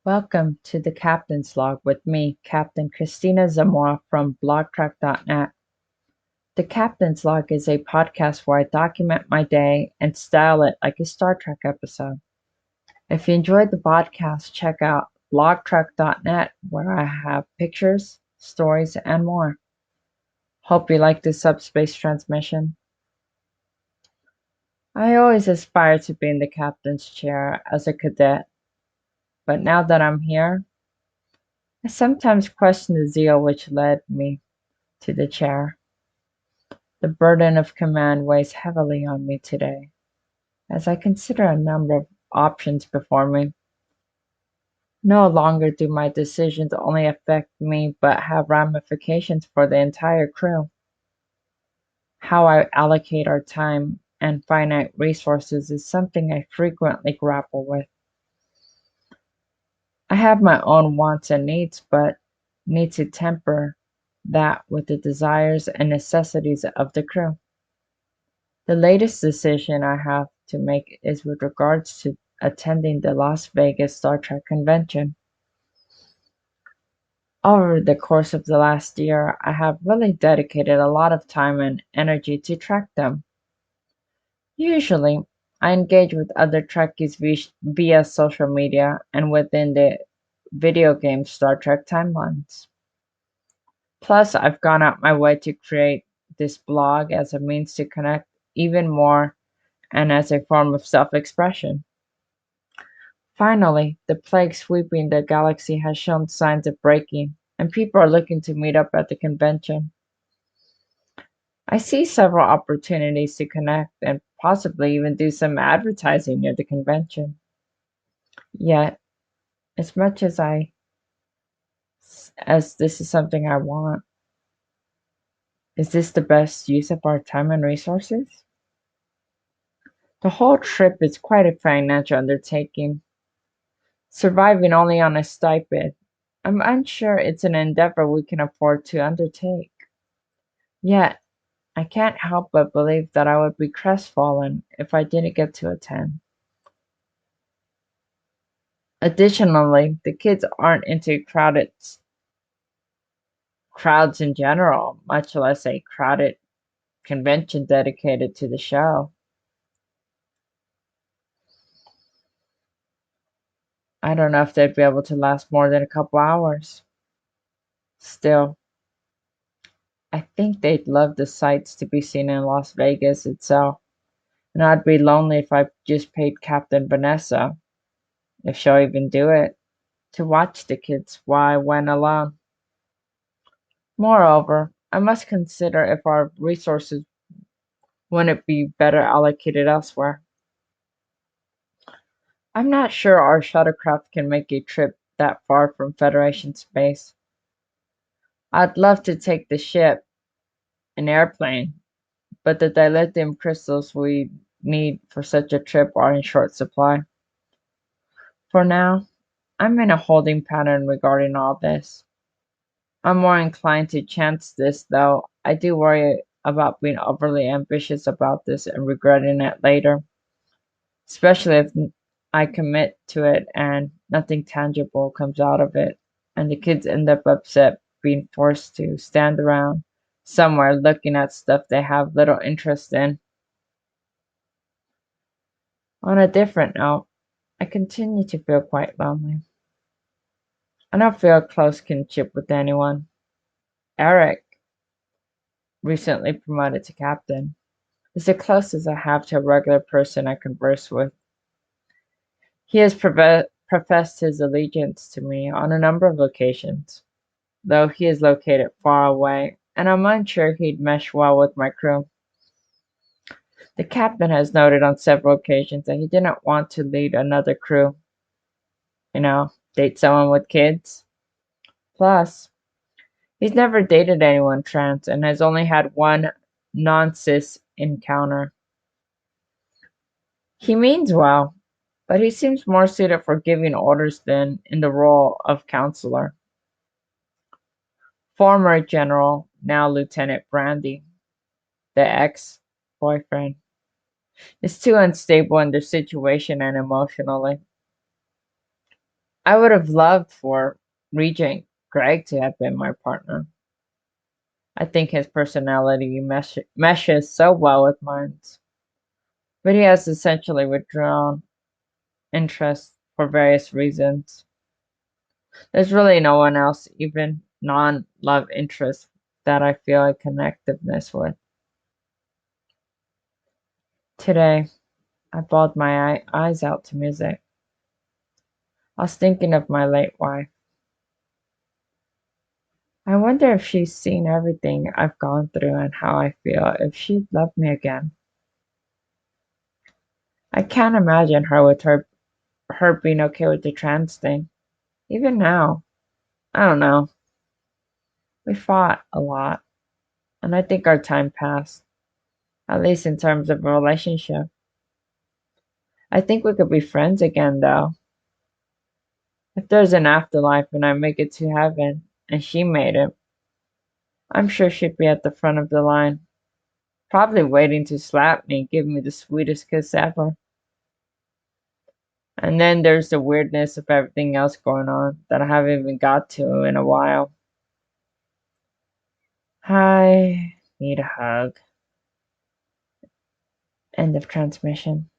Welcome to the Captain's Log with me, Captain Christina Zamora from blogtrack.net. The Captain's Log is a podcast where I document my day and style it like a Star Trek episode. If you enjoyed the podcast, check out blogtrack.net where I have pictures, stories, and more. Hope you like this subspace transmission. I always aspired to be in the captain's chair as a cadet, but now that I'm here, I sometimes question the zeal which led me to the chair. The burden of command weighs heavily on me today, as I consider a number of options before me. No longer do my decisions only affect me, but have ramifications for the entire crew. How I allocate our time and finite resources is something I frequently grapple with. I have my own wants and needs, but need to temper that with the desires and necessities of the crew. The latest decision I have to make is with regards to attending the Las Vegas Star Trek convention. Over the course of the last year, I have really dedicated a lot of time and energy to track them. Usually, I engage with other Trekkies via social media and within the video game Star Trek timelines. Plus, I've gone out my way to create this blog as a means to connect even more and as a form of self expression. Finally, the plague sweeping the galaxy has shown signs of breaking, and people are looking to meet up at the convention. I see several opportunities to connect and possibly even do some advertising near the convention. Yet, as much as this is something I want, is this the best use of our time and resources? The whole trip is quite a financial undertaking. Surviving only on a stipend, I'm unsure it's an endeavor we can afford to undertake. Yet, I can't help but believe that I would be crestfallen if I didn't get to attend. Additionally, the kids aren't into crowds in general, much less a crowded convention dedicated to the show. I don't know if they'd be able to last more than a couple hours. Still, I think they'd love the sights to be seen in Las Vegas itself, and I'd be lonely if I just paid Captain Vanessa, if she'll even do it, to watch the kids while I went alone. Moreover, I must consider if our resources wouldn't be better allocated elsewhere. I'm not sure our shuttlecraft can make a trip that far from Federation space. I'd love to take the ship, an airplane, but the dilithium crystals we need for such a trip are in short supply. For now, I'm in a holding pattern regarding all this. I'm more inclined to chance this, though I do worry about being overly ambitious about this and regretting it later, especially if I commit to it and nothing tangible comes out of it, and the kids end up upset being forced to stand around somewhere looking at stuff they have little interest in. On a different note, I continue to feel quite lonely. I don't feel a close kinship with anyone. Eric, recently promoted to captain, is the closest I have to a regular person I converse with. He has professed his allegiance to me on a number of occasions, though he is located far away, and I'm unsure he'd mesh well with my crew. The captain has noted on several occasions that he didn't want to lead another crew, date someone with kids. Plus, he's never dated anyone trans and has only had one non-cis encounter. He means well, but he seems more suited for giving orders than in the role of counselor. Former General, now Lieutenant Brandy, the ex-boyfriend, is too unstable in their situation and emotionally. I would have loved for Regent Greg to have been my partner. I think his personality meshes so well with mine, but he has essentially withdrawn interest for various reasons. There's really no one else, even non-love interest, that I feel a connectiveness with. Today, I bawled my eyes out to music. I was thinking of my late wife. I wonder if she's seen everything I've gone through and how I feel, if she'd love me again. I can't imagine her being okay with the trans thing. Even now. I don't know. We fought a lot, and I think our time passed, at least in terms of a relationship. I think we could be friends again, though. If there's an afterlife and I make it to heaven, and she made it, I'm sure she'd be at the front of the line, probably waiting to slap me and give me the sweetest kiss ever. And then there's the weirdness of everything else going on that I haven't even got to in a while. I need a hug. End of transmission.